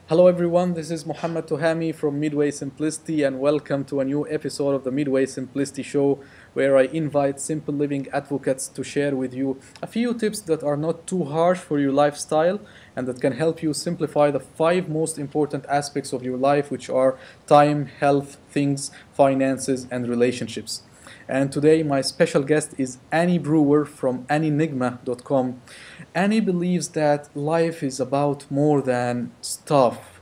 Hello everyone, this is Muhammad Tuhami from Midway Simplicity and welcome to a new episode of the Midway Simplicity Show where I invite simple living advocates to share with you a few tips that are not too harsh for your lifestyle and that can help you simplify the five most important aspects of your life, which are time, health, things, finances, and relationships. And today, my special guest is Annie Brewer from AnnieNigma.com. Annie believes that life is about more than stuff,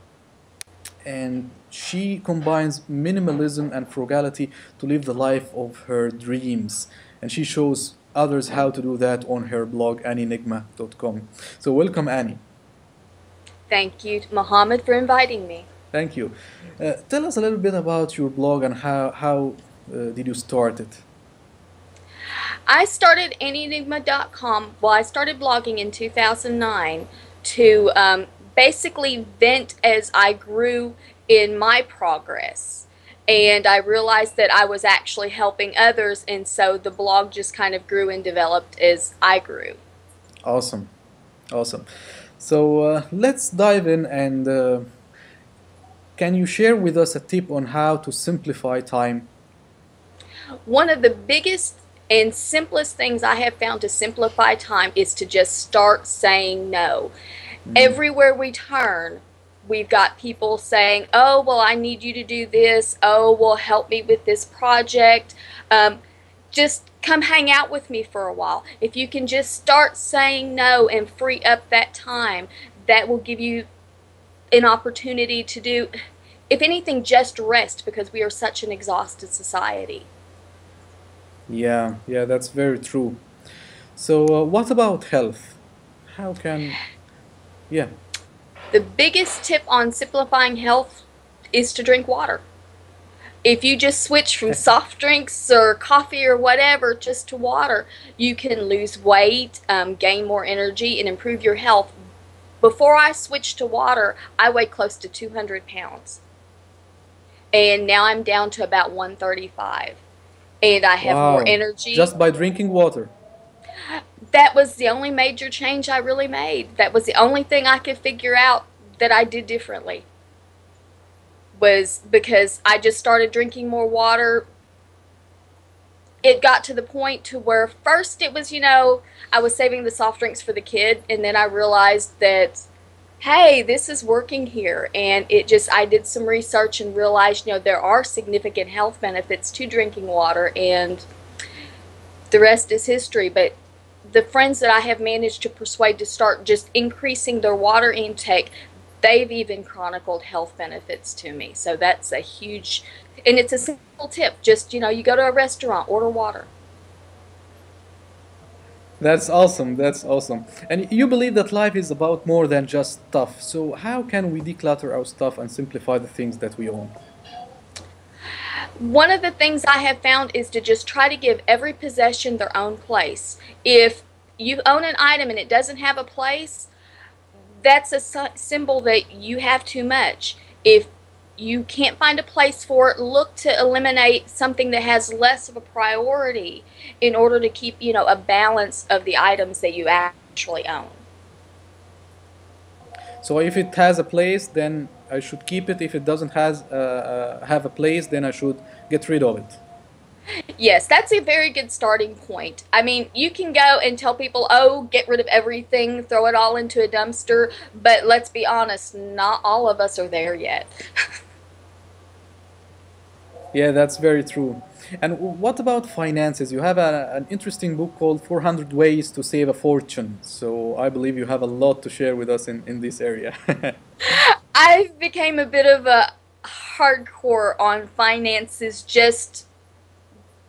and she combines minimalism and frugality to live the life of her dreams. And she shows others how to do that on her blog, AnnieNigma.com. So, welcome, Annie. Thank you, Mohammed, for inviting me. Thank you. Tell us a little bit about your blog and how did you start it? I started AnnieEnigma.com. Well, I started blogging in 2009 to basically vent as I grew in my progress. And I realized that I was actually helping others, and so the blog just kind of grew and developed as I grew. Awesome. Awesome. So let's dive in and can you share with us a tip on how to simplify time? One of the biggest and simplest things I have found to simplify time is to just start saying no. Mm. Everywhere we turn, we've got people saying, oh, well, I need you to do this. Oh, well, help me with this project. Just come hang out with me for a while. If you can just start saying no and free up that time, that will give you an opportunity to do, if anything, just rest, because we are such an exhausted society. Yeah, yeah, that's very true. So what about health? How can, yeah, The biggest tip on simplifying health is to drink water. If you just switch from soft drinks or coffee or whatever just to water, you can lose weight, gain more energy, and improve your health. Before I switched to water, I weighed close to 200 pounds. And now I'm down to about 135. And I have more wow, energy. just by drinking water. That was the only major change I really made. That was the only thing I could figure out that I did differently, was because I just started drinking more water. It got to the point to where first it was, I was saving the soft drinks for the kid, and then I realized that, hey, this is working here. And I did some research and realized, there are significant health benefits to drinking water, and the rest is history. But the friends that I have managed to persuade to start just increasing their water intake, they've even chronicled health benefits to me. So that's a huge, and it's a simple tip. Just, you go to a restaurant, order water. That's awesome. That's awesome. And you believe that life is about more than just stuff. So how can we declutter our stuff and simplify the things that we own? One of the things I have found is to just try to give every possession their own place. If you own an item and it doesn't have a place, that's a symbol that you have too much. If you can't find a place for it, look to eliminate something that has less of a priority in order to keep, a balance of the items that you actually own. So if it has a place, then I should keep it. If it doesn't have a place, then I should get rid of it. Yes, that's a very good starting point. I mean, you can go and tell people, oh, get rid of everything, throw it all into a dumpster, but let's be honest, not all of us are there yet. Yeah, that's very true. And what about finances? You have an interesting book called 400 Ways to Save a Fortune. So I believe you have a lot to share with us in this area. I became a bit of a hardcore on finances, just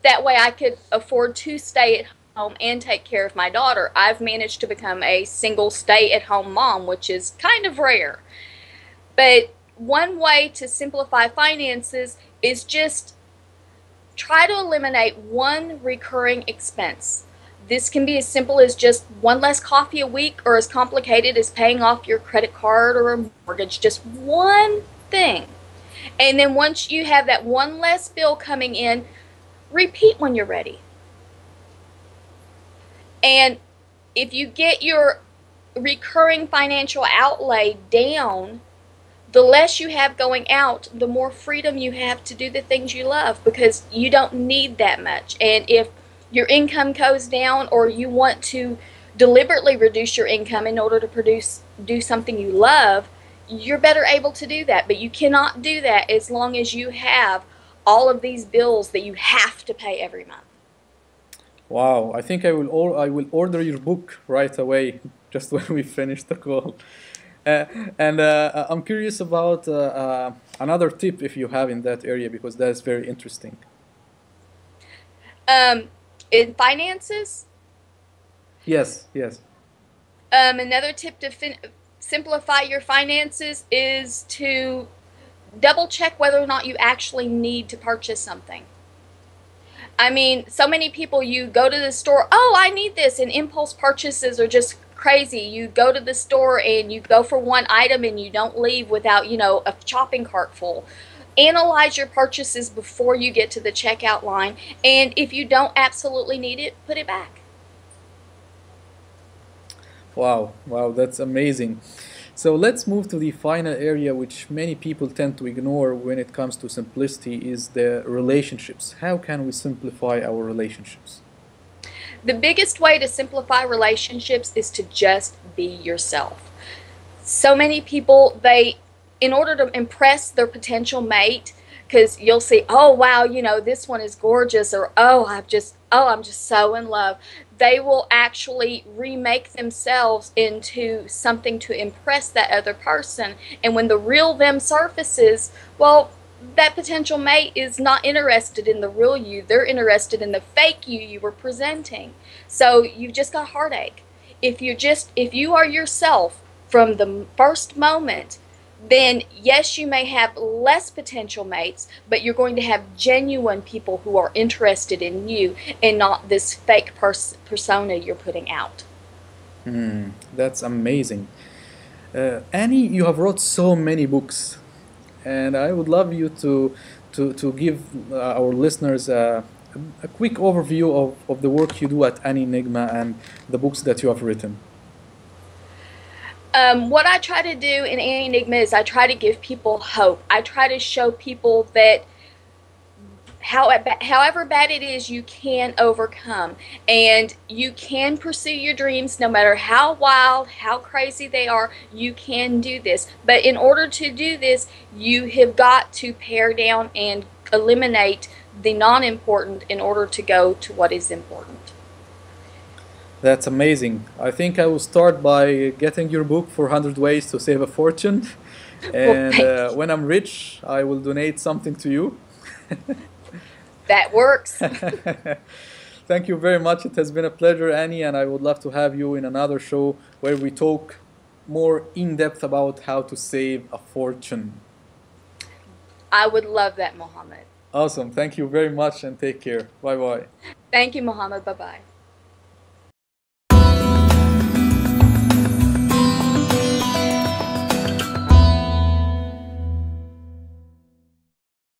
that way I could afford to stay at home and take care of my daughter. I've managed to become a single stay-at-home mom, which is kind of rare. But one way to simplify finances is just try to eliminate one recurring expense. This can be as simple as just one less coffee a week, or as complicated as paying off your credit card or a mortgage. Just one thing. And then once you have that one less bill coming in, repeat when you're ready. And if you get your recurring financial outlay down, the less you have going out, the more freedom you have to do the things you love, because you don't need that much. And if your income goes down, or you want to deliberately reduce your income in order to do something you love, you're better able to do that. But you cannot do that as long as you have all of these bills that you have to pay every month. Wow, I think I will order your book right away, just when we finish the call. And I'm curious about another tip if you have in that area, because that is very interesting. Um, in finances, Yes, yes. another tip to simplify your finances is to double check whether or not you actually need to purchase something. I mean, so many people, you go to the store, oh, I need this, and impulse purchases are just crazy. You go to the store and you go for one item and you don't leave without, a shopping cart full. Analyze your purchases before you get to the checkout line, and if you don't absolutely need it, put it back. Wow, wow, that's amazing. So let's move to the final area, which many people tend to ignore when it comes to simplicity, is the relationships. How can we simplify our relationships? The biggest way to simplify relationships is to just be yourself. So many people, in order to impress their potential mate, because you'll see, oh wow, this one is gorgeous, or I'm just so in love. They will actually remake themselves into something to impress that other person. And when the real them surfaces, well, that potential mate is not interested in the real you. They're interested in the fake you were presenting. So you've just got heartache. If you are yourself from the first moment, then yes, you may have less potential mates, but you're going to have genuine people who are interested in you, and not this fake persona you're putting out. That's amazing. Annie, you have wrote so many books, and I would love you to give our listeners a quick overview of the work you do at Annie Enigma and the books that you have written. What I try to do in Annie Enigma is I try to give people hope. I try to show people that however bad it is, you can overcome, and you can pursue your dreams no matter how wild, how crazy they are. You can do this, but in order to do this, you have got to pare down and eliminate the non-important in order to go to what is important. That's amazing. I think I will start by getting your book, 400 Ways to Save a Fortune. Well, And thank you. when I'm rich, I will donate something to you. That works. Thank you very much. It has been a pleasure, Annie, and I would love to have you in another show where we talk more in depth about how to save a fortune. I would love that, Mohammed. Awesome. Thank you very much and take care. Bye bye. Thank you, Mohammed. Bye-bye.